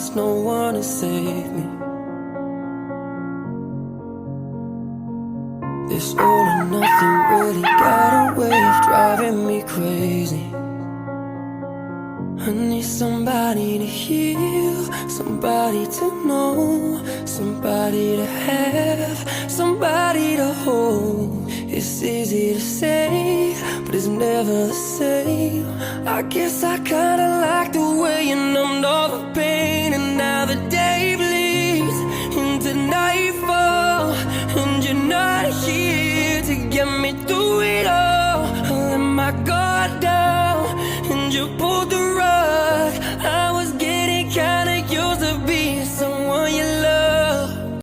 there's no one to save me. This all or nothing really got a way of driving me crazy. I need somebody to heal, somebody to know, somebody to have, somebody to hold. It's easy to say, but it's never the same. I guess I kinda like the way you numbed all the pain, and now the day bleeds into nightfall, and you're not here to get me through it all. I let my guard down,